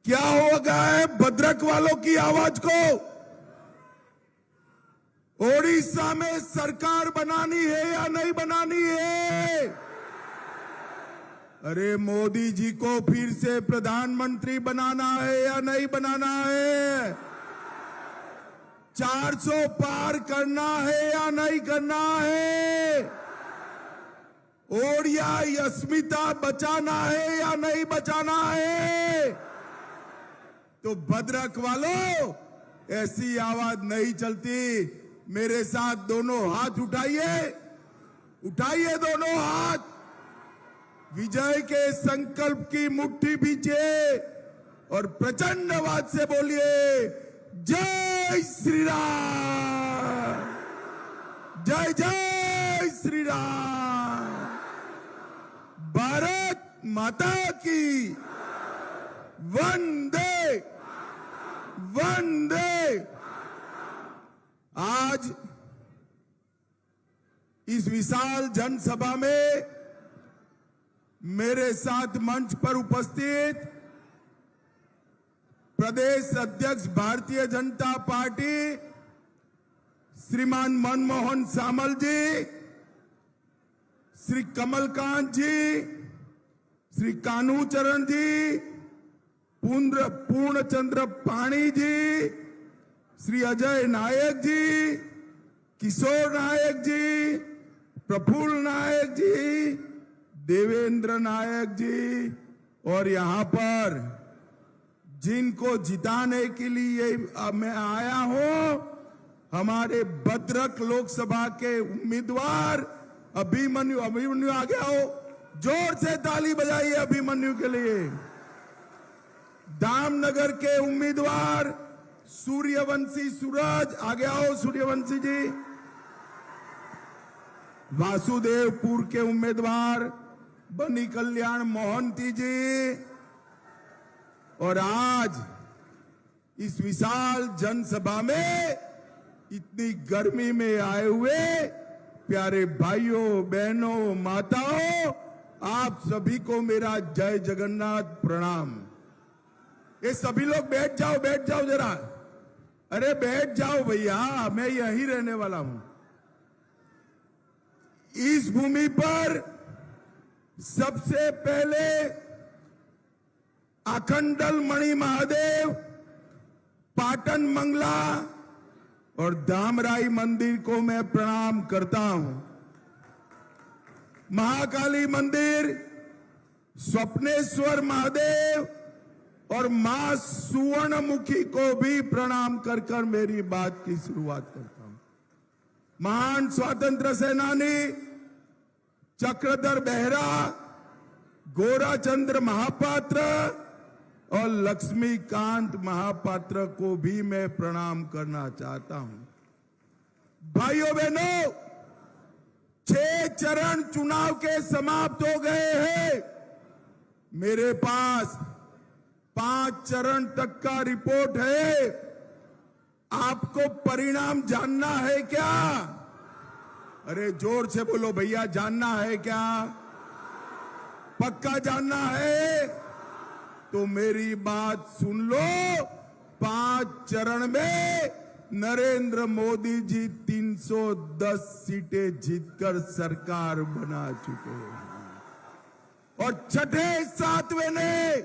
क्या हो गया है भद्रक वालों की आवाज को? ओडिशा में सरकार बनानी है या नहीं बनानी है? अरे मोदी जी को फिर से प्रधानमंत्री बनाना है या नहीं बनाना है? 400 पार करना है या नहीं करना है? ओडिया अस्मिता बचाना है या नहीं बचाना है? तो भद्रक वालों, ऐसी आवाज नहीं चलती। मेरे साथ दोनों हाथ उठाइए, उठाइए दोनों हाथ। विजय के संकल्प की मुट्ठी बीचे और प्रचंड आवाज से बोलिए, जय श्री राम, जय जय श्री राम, भारत माता की वंदे वंदे। आज इस विशाल जनसभा में मेरे साथ मंच पर उपस्थित प्रदेश अध्यक्ष भारतीय जनता पार्टी श्रीमान मनमोहन सामल जी, श्री कमलकांत जी, श्री कान्हूचरण जी, पूर्णचंद्र पाणी जी, श्री अजय नायक जी, किशोर नायक जी, प्रफुल्ल नायक जी, देवेंद्र नायक जी, और यहां पर जिनको जिताने के लिए मैं आया हूं, हमारे भद्रक लोकसभा के उम्मीदवार अभिमन्यु। अभिमन्यु आ गया हो, जोर से ताली बजाइए अभिमन्यु के लिए। दामनगर के उम्मीदवार सूर्यवंशी सूरज आ गया हो, सूर्यवंशी जी। वासुदेवपुर के उम्मीदवार बनी कल्याण मोहंती जी। और आज इस विशाल जनसभा में इतनी गर्मी में आए हुए प्यारे भाइयों बहनों माताओं, आप सभी को मेरा जय जगन्नाथ प्रणाम। ये सभी लोग बैठ जाओ जरा। अरे बैठ जाओ भैया, मैं यहीं रहने वाला हूं। इस भूमि पर सबसे पहले अखंडल मणि महादेव, पाटन मंगला और धामराई मंदिर को मैं प्रणाम करता हूं। महाकाली मंदिर, स्वप्नेश्वर महादेव और मां सुवर्णमुखी को भी प्रणाम कर कर मेरी बात की शुरुआत करता हूं। महान स्वतंत्र सेनानी चक्रधर बेहरा, गोराचंद्र महापात्र और लक्ष्मीकांत महापात्र को भी मैं प्रणाम करना चाहता हूं। भाइयों बहनों, 6 चरण चुनाव के समाप्त हो गए हैं। मेरे पास 5 चरण तक का रिपोर्ट है। आपको परिणाम जानना है क्या? अरे जोर से बोलो भैया, जानना है क्या? पक्का जानना है? तो मेरी बात सुन लो। 5 चरण में नरेंद्र मोदी जी 310 सीटें जीतकर सरकार बना चुके हैं और छठे 7वें ने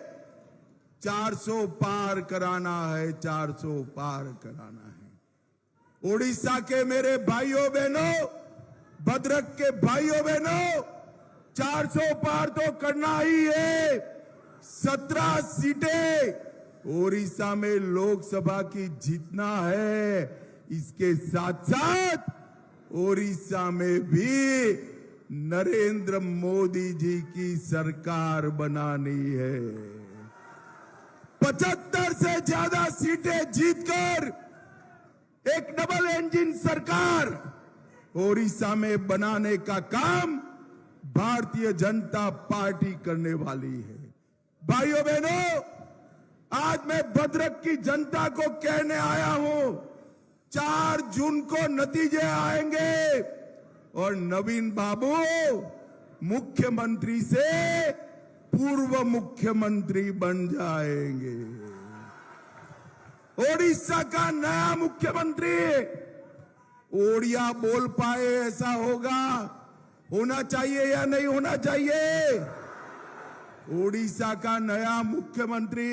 400 पार कराना है, 400 पार कराना है। ओडिशा के मेरे भाइयों बहनों, भद्रक के भाइयों बहनों, 400 पार तो करना ही है। 17 सीटें ओडिशा में लोकसभा की जीतना है। इसके साथ साथ ओडिशा में भी नरेंद्र मोदी जी की सरकार बनानी है। 75 से ज्यादा सीटें जीतकर एक डबल इंजन सरकार ओडिशा में बनाने का काम भारतीय जनता पार्टी करने वाली है। भाइयों बहनों, आज मैं भद्रक की जनता को कहने आया हूं, 4 जून को नतीजे आएंगे और नवीन बाबू मुख्यमंत्री से पूर्व मुख्यमंत्री बन जाएंगे। ओडिशा का नया मुख्यमंत्री ओडिया बोल पाए ऐसा होगा, होना चाहिए या नहीं होना चाहिए? ओडिशा का नया मुख्यमंत्री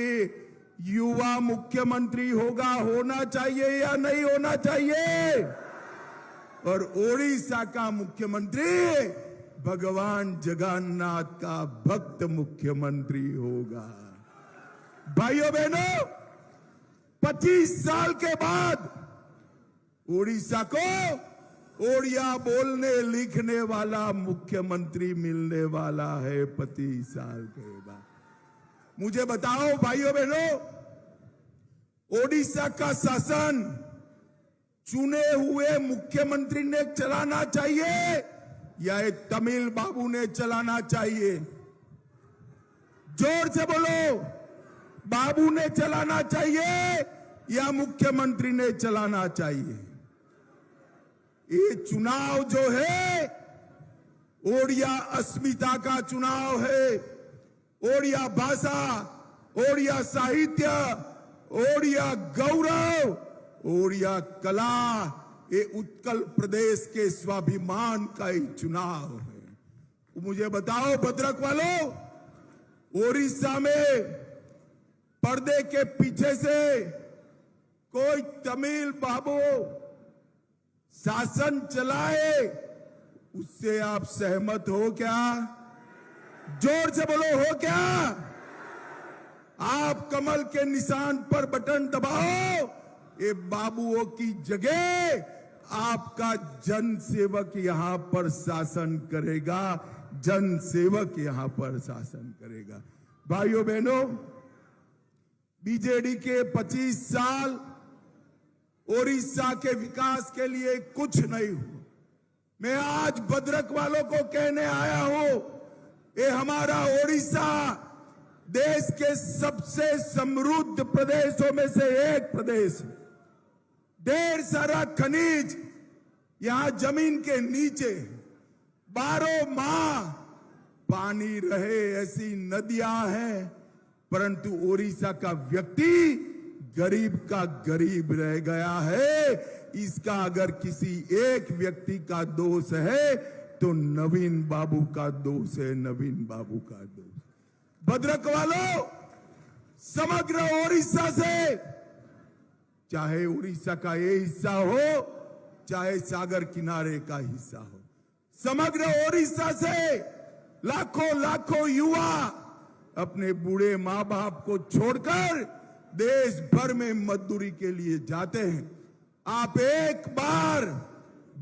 युवा मुख्यमंत्री होगा, होना चाहिए या नहीं होना चाहिए? और ओडिशा का मुख्यमंत्री भगवान जगन्नाथ का भक्त मुख्यमंत्री होगा। भाइयों बहनों, 25 साल के बाद ओडिशा को ओडिया बोलने लिखने वाला मुख्यमंत्री मिलने वाला है 25 साल के बाद। मुझे बताओ भाइयों बहनों, ओडिशा का शासन चुने हुए मुख्यमंत्री ने चलाना चाहिए या एक तमिल बाबू ने चलाना चाहिए? जोर से बोलो, बाबू ने चलाना चाहिए या मुख्यमंत्री ने चलाना चाहिए? ये चुनाव जो है ओडिया अस्मिता का चुनाव है। ओडिया भाषा, ओडिया साहित्य, ओडिया गौरव, ओडिया कला, ये उत्कल प्रदेश के स्वाभिमान का ही चुनाव है। मुझे बताओ भद्रक वालों, ओडिशा में पर्दे के पीछे से कोई तमिल बाबू शासन चलाए, उससे आप सहमत हो क्या? जोर से बोलो, हो क्या? आप कमल के निशान पर बटन दबाओ, ये बाबुओं की जगह आपका जन सेवक यहां पर शासन करेगा, जन सेवक यहां पर शासन करेगा। भाइयों बहनों, बीजेडी के 25 साल ओडिशा के विकास के लिए कुछ नहीं हुआ। मैं आज भद्रक वालों को कहने आया हूं, ये हमारा ओडिशा देश के सबसे समृद्ध प्रदेशों में से एक प्रदेश है। ढेर सारा खनिज यहां जमीन के नीचे, 12 माह पानी रहे ऐसी नदियां हैं, परंतु ओडिशा का व्यक्ति गरीब का गरीब रह गया है। इसका अगर किसी एक व्यक्ति का दोष है तो नवीन बाबू का दोष है, नवीन बाबू का दोष। भद्रक वालों, समग्र ओडिशा से, चाहे ओडिशा का ये हिस्सा हो, चाहे सागर किनारे का हिस्सा हो, समग्र ओडिशा से लाखों लाखों युवा अपने बूढ़े माँ बाप को छोड़कर देश भर में मजदूरी के लिए जाते हैं। आप एक बार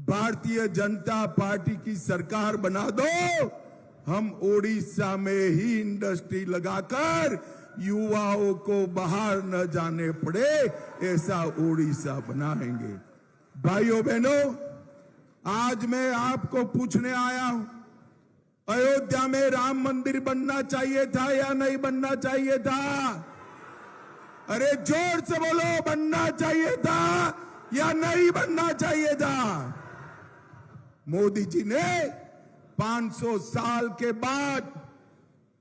भारतीय जनता पार्टी की सरकार बना दो, हम ओडिशा में ही इंडस्ट्री लगाकर युवाओं को बाहर न जाने पड़े, ऐसा ओडिशा बनाएंगे। भाइयों बहनों, आज मैं आपको पूछने आया हूं, अयोध्या में राम मंदिर बनना चाहिए था या नहीं बनना चाहिए था? अरे जोर से बोलो, बनना चाहिए था या नहीं बनना चाहिए था? मोदी जी ने 500 साल के बाद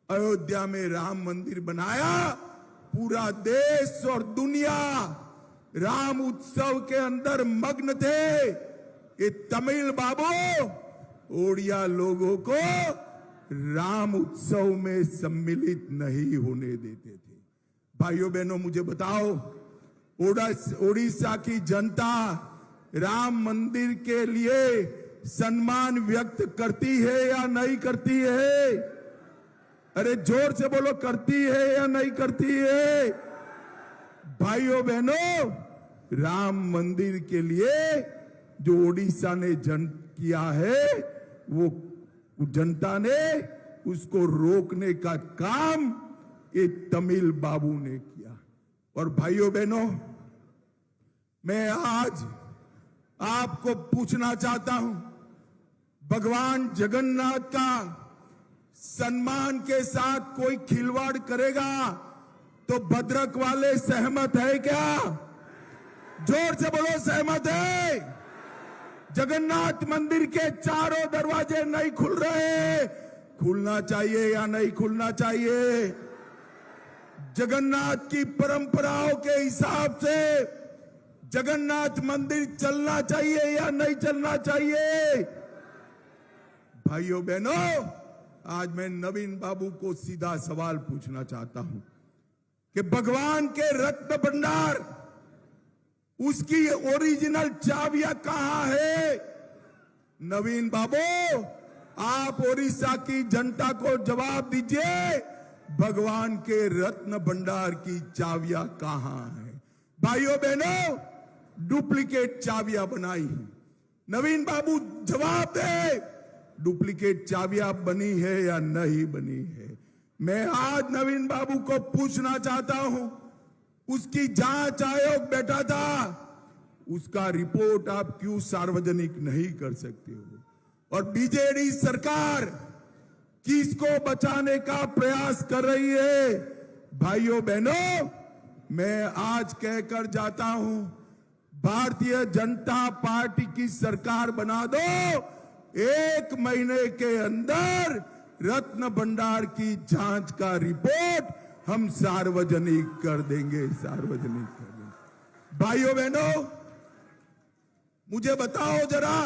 अयोध्या में राम मंदिर बनाया। पूरा देश और दुनिया राम उत्सव के अंदर मग्न थे। ये तमिल बाबू ओडिया लोगों को राम उत्सव में सम्मिलित नहीं होने देते थे। भाइयों बहनों, मुझे बताओ, ओडिशा की जनता राम मंदिर के लिए सम्मान व्यक्त करती है या नहीं करती है? अरे जोर से बोलो, करती है या नहीं करती है? भाइयों बहनों, राम मंदिर के लिए जो ओडिशा ने किया है, वो जनता ने उसको रोकने का काम ये तमिल बाबू ने किया। और भाइयों बहनों, मैं आज आपको पूछना चाहता हूं, भगवान जगन्नाथ का सम्मान के साथ कोई खिलवाड़ करेगा तो भद्रक वाले सहमत है क्या? जोर से बोलो, सहमत है? जगन्नाथ मंदिर के चारों दरवाजे नहीं खुल रहे, खुलना चाहिए या नहीं खुलना चाहिए? जगन्नाथ की परंपराओं के हिसाब से जगन्नाथ मंदिर चलना चाहिए या नहीं चलना चाहिए? भाइयों बहनों, आज मैं नवीन बाबू को सीधा सवाल पूछना चाहता हूं कि भगवान के रत्न भंडार, उसकी ओरिजिनल चाबियां कहां है? नवीन बाबू, आप ओडिशा की जनता को जवाब दीजिए, भगवान के रत्न भंडार की चाबियां कहां है? भाइयों बहनों, डुप्लीकेट चाबियां बनाई हैं। नवीन बाबू जवाब दे, डुप्लीकेट चाबियां बनी है या नहीं बनी है? मैं आज नवीन बाबू को पूछना चाहता हूं, उसकी जांच आयोग बैठा था, उसका रिपोर्ट आप क्यों सार्वजनिक नहीं कर सकते हो? और बीजेडी सरकार किसको बचाने का प्रयास कर रही है? भाइयों बहनों, मैं आज कहकर जाता हूं, भारतीय जनता पार्टी की सरकार बना दो, 1 महीने के अंदर रत्न भंडार की जांच का रिपोर्ट हम सार्वजनिक कर देंगे, सार्वजनिक कर देंगे। भाइयों बहनों, मुझे बताओ जरा,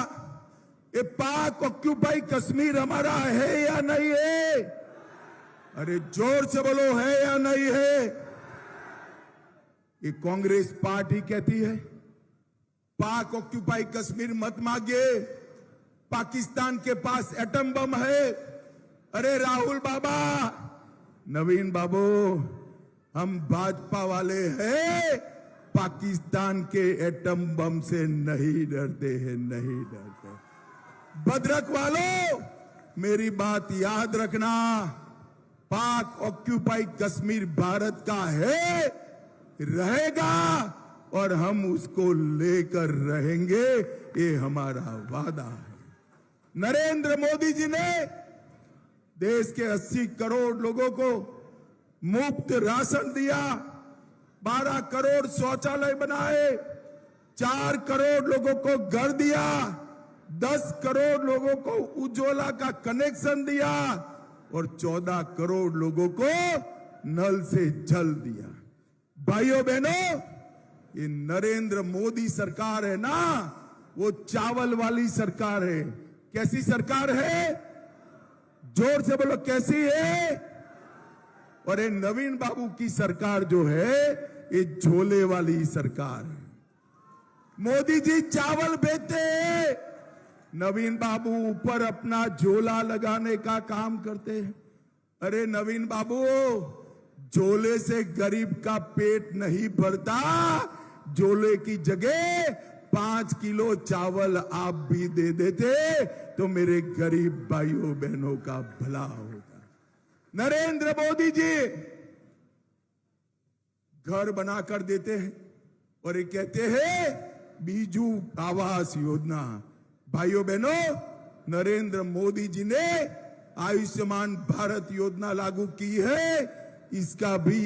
ये पाक ऑक्यूपाई कश्मीर हमारा है या नहीं है? अरे जोर से बोलो, है या नहीं है? ये कांग्रेस पार्टी कहती है पाक ऑक्यूपाई कश्मीर मत मांगिए, पाकिस्तान के पास एटम बम है। अरे राहुल बाबा, नवीन बाबू, हम भाजपा वाले हैं, पाकिस्तान के एटम बम से नहीं डरते हैं, नहीं डरते। भद्रक वालों, मेरी बात याद रखना, पाक ऑक्यूपाई कश्मीर भारत का है, रहेगा और हम उसको लेकर रहेंगे, ये हमारा वादा है। नरेंद्र मोदी जी ने देश के 80 करोड़ लोगों को मुफ्त राशन दिया, 12 करोड़ शौचालय बनाए, 4 करोड़ लोगों को घर दिया, 10 करोड़ लोगों को उज्ज्वला का कनेक्शन दिया और 14 करोड़ लोगों को नल से जल दिया। भाइयों बहनों, ये नरेंद्र मोदी सरकार है ना, वो चावल वाली सरकार है। कैसी सरकार है? जोर से बोलो, कैसी है? और ये नवीन बाबू की सरकार जो है, ये झोले वाली सरकार है। मोदी जी चावल बेचते हैं, नवीन बाबू ऊपर अपना झोला लगाने का काम करते हैं। अरे नवीन बाबू, झोले से गरीब का पेट नहीं भरता, झोले की जगह 5 किलो चावल आप भी दे देते तो मेरे गरीब भाइयों बहनों का भला होगा। नरेंद्र मोदी जी घर बनाकर देते हैं और ये कहते हैं बीजू आवास योजना। भाइयों बहनों, नरेंद्र मोदी जी ने आयुष्मान भारत योजना लागू की है, इसका भी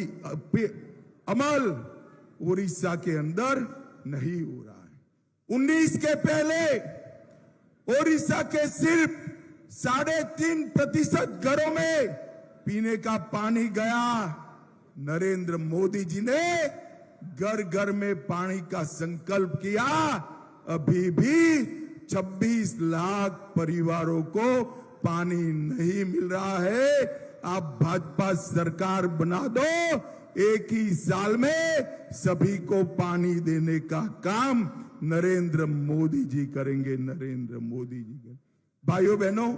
अमल उड़ीसा के अंदर नहीं हो रहा है। 19 के पहले ओडिशा के सिर्फ 3.5% घरों में पीने का पानी गया। नरेंद्र मोदी जी ने घर घर में पानी का संकल्प किया, अभी भी 26 लाख परिवारों को पानी नहीं मिल रहा है। आप भाजपा सरकार बना दो, एक ही साल में सभी को पानी देने का काम नरेंद्र मोदी जी करेंगे, नरेंद्र मोदी जी करेंगे। भाइयों बहनों,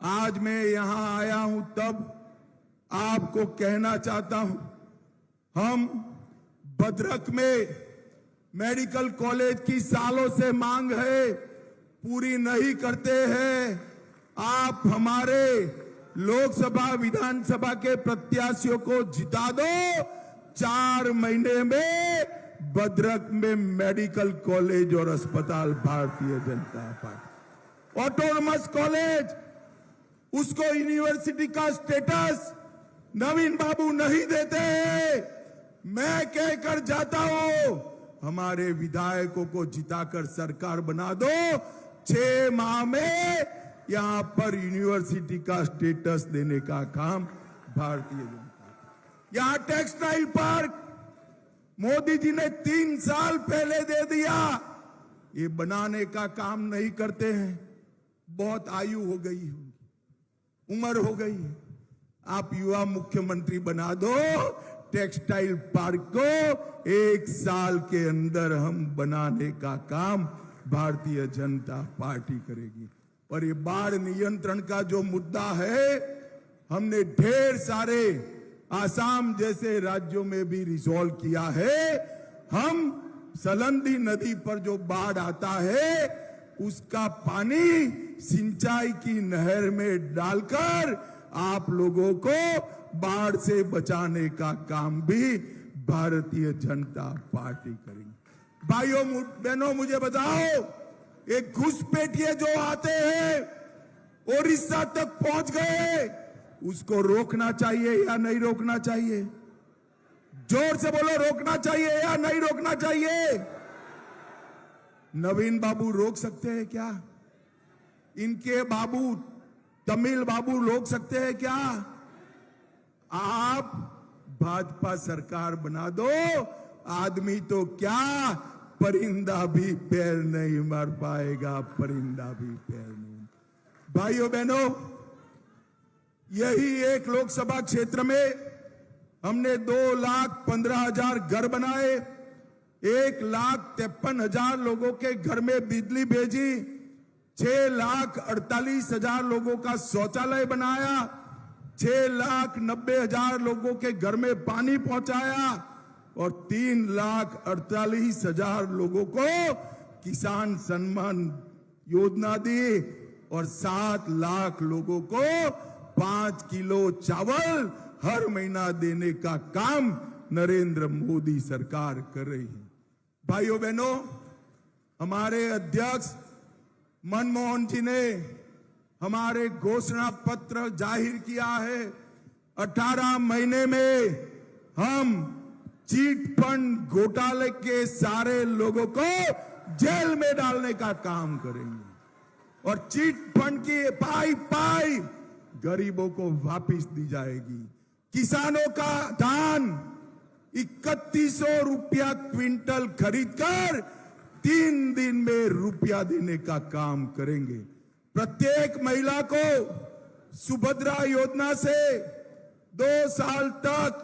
आज मैं यहां आया हूं तब आपको कहना चाहता हूं, हम भद्रक में मेडिकल कॉलेज की सालों से मांग है, पूरी नहीं करते हैं। आप हमारे लोकसभा विधानसभा के प्रत्याशियों को जिता दो, 4 महीने में भद्रक में मेडिकल कॉलेज और अस्पताल Bharatiya Janata party, autonomous college, उसको यूनिवर्सिटी का स्टेटस नवीन बाबू नहीं देते हैं। मैं कहकर जाता हूं, हमारे विधायकों को जिताकर सरकार बना दो, 6 माह में यहां पर यूनिवर्सिटी का स्टेटस देने का काम भारतीय जनता पार्टी। यहां टेक्सटाइल पार्क मोदी जी ने 3 साल पहले दे दिया। ये बनाने का काम नहीं करते हैं। बहुत आयु हो गई है, उम्र हो गई है। आप युवा मुख्यमंत्री बना दो, टेक्सटाइल पार्क को 1 साल के अंदर हम बनाने का काम भारतीय जनता पार्टी करेगी। और ये बाढ़ नियंत्रण का जो मुद्दा है, हमने ढेर सारे आसाम जैसे राज्यों में भी रिजॉल्व किया है। हम सलंदी नदी पर जो बाढ़ आता है उसका पानी सिंचाई की नहर में डालकर आप लोगों को बाढ़ से बचाने का काम भी भारतीय जनता पार्टी करेगी। भाइयों बहनों, मुझे बताओ, एक घुसपैठिए जो आते हैं ओडिशा तक पहुंच गए, उसको रोकना चाहिए या नहीं रोकना चाहिए? जोर से बोलो, रोकना चाहिए या नहीं रोकना चाहिए? नवीन बाबू रोक सकते हैं क्या? इनके बाबू तमिल बाबू रोक सकते हैं क्या? आप भाजपा सरकार बना दो, आदमी तो क्या, परिंदा भी पैर नहीं मार पाएगा, परिंदा भी पैर नहीं। भाइयों बहनों, यही एक लोकसभा क्षेत्र में हमने 2,15,000 घर बनाए, 1,53,000 लोगों के घर में बिजली भेजी, 6,48,000 लोगों का शौचालय बनाया, 6,90,000 लोगों के घर में पानी पहुंचाया और 3,48,000 लोगों को किसान सम्मान योजना दी और 7 लाख लोगों को 5 किलो चावल हर महीना देने का काम नरेंद्र मोदी सरकार कर रही है। भाइयों बहनों, हमारे अध्यक्ष मनमोहन जी ने हमारे घोषणा पत्र जाहिर किया है। 18 महीने में हम चीट फंड घोटाले के सारे लोगों को जेल में डालने का काम करेंगे और चीट फंड की पाई गरीबों को वापस दी जाएगी। किसानों का धान 3100 रुपया क्विंटल खरीदकर 3 दिन में रुपया देने का काम करेंगे। प्रत्येक महिला को सुभद्रा योजना से 2 साल तक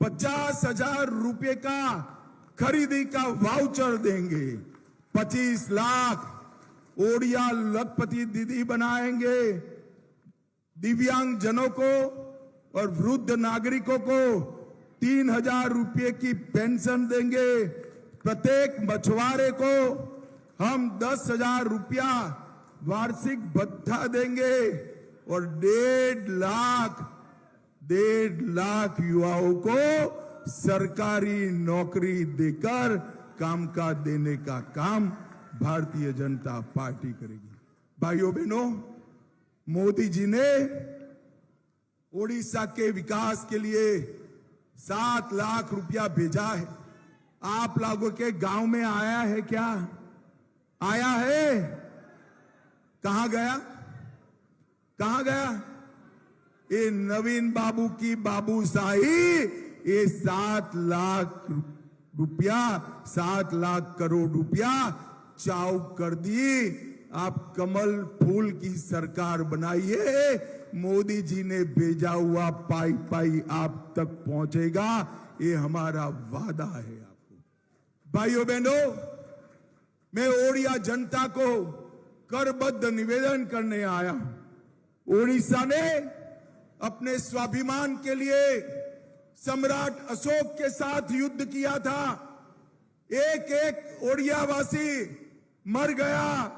50,000 रुपए का खरीदी का वाउचर देंगे। 25 लाख ओडिया लखपति दीदी बनाएंगे। दिव्यांग जनों को और वृद्ध नागरिकों को 3,000 रुपए की पेंशन देंगे। प्रत्येक मछुआरे को हम 10,000 रुपया वार्षिक भत्ता देंगे और 1.5 लाख युवाओं को सरकारी नौकरी देकर कामकाज देने का काम भारतीय जनता पार्टी करेगी। भाइयों बहनों, मोदी जी ने ओडिशा के विकास के लिए 7 लाख रुपया भेजा है। आप लोगों के गांव में आया है क्या? आया है? कहां गया? कहां गया? ये नवीन बाबू की बाबूशाही, ये 7 लाख रुपया, 7 लाख करोड़ रुपया चाउ कर दी। आप कमल फूल की सरकार बनाइए, मोदी जी ने भेजा हुआ पाई आप तक पहुंचेगा, ये हमारा वादा है आपको। भाइयों बहनों, मैं ओडिया जनता को करबद्ध निवेदन करने आया हूं। ओडिशा ने अपने स्वाभिमान के लिए सम्राट अशोक के साथ युद्ध किया था। एक एक ओडियावासी मर गया,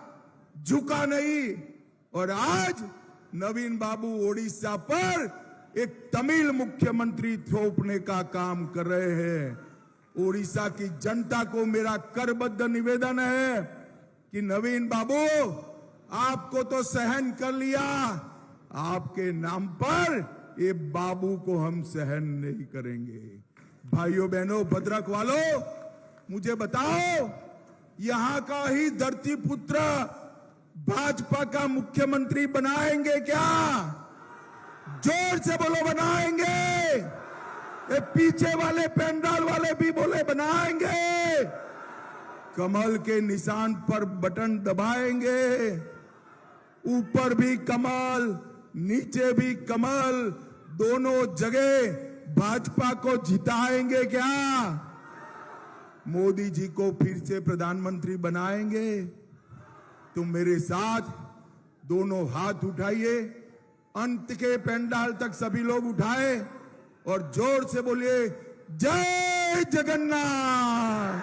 झुका नहीं। और आज नवीन बाबू ओडिशा पर एक तमिल मुख्यमंत्री थोपने का काम कर रहे हैं। ओडिशा की जनता को मेरा करबद्ध निवेदन है कि नवीन बाबू, आपको तो सहन कर लिया, आपके नाम पर ये बाबू को हम सहन नहीं करेंगे। भाइयों बहनों, भद्रक वालों, मुझे बताओ, यहां का ही धरती पुत्र भाजपा का मुख्यमंत्री बनाएंगे क्या? जोर से बोलो बनाएंगे। ये पीछे वाले पेंडाल वाले भी बोले बनाएंगे। कमल के निशान पर बटन दबाएंगे। ऊपर भी कमल, नीचे भी कमल, दोनों जगह भाजपा को जिताएंगे क्या? मोदी जी को फिर से प्रधानमंत्री बनाएंगे? तुम मेरे साथ दोनों हाथ उठाइए, अंत के पेंडाल तक सभी लोग उठाए और जोर से बोलिए जय जगन्नाथ,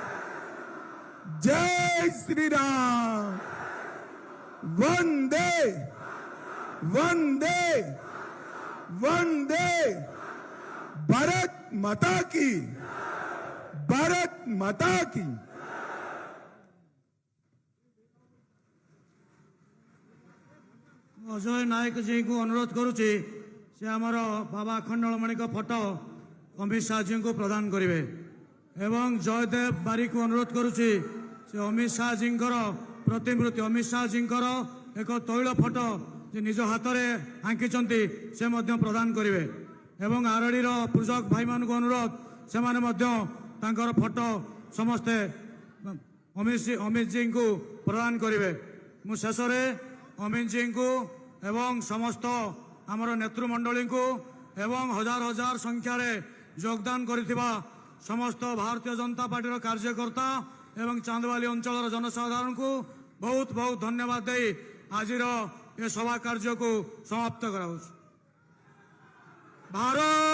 जय श्री राम, वंदे वंदे वंदे, भारत माता की, भारत माता की। अजय नायक जी को अनुरोध करुच्ची से आमर बाबा अखंडमणि को फोटो अमित शाह जी को प्रदान करेंगे एवं जयदेव बारी को अनुरोध करुच्ची से अमित शाह जी प्रतिमूर्ति अमित शाह जी एक तैल फोटो जे निज हाथ में आंकी से प्रदान करेंगे एवं आरडीर पूजक भाई मान को अनुरोध से फोटो समस्ते अमित जी को प्रदान करेंगे। मु शेष अमित जी को एवं समस्त आमर नेतृमंडली को एवं हजार हजार संख्यार योगदान करिथिबा समस्त भारतीय जनता पार्टी कार्यकर्ता एवं चांदवाली अंचल जनसाधारण को बहुत बहुत धन्यवाद दे आज ये सभा कार्य को समाप्त करा। भारत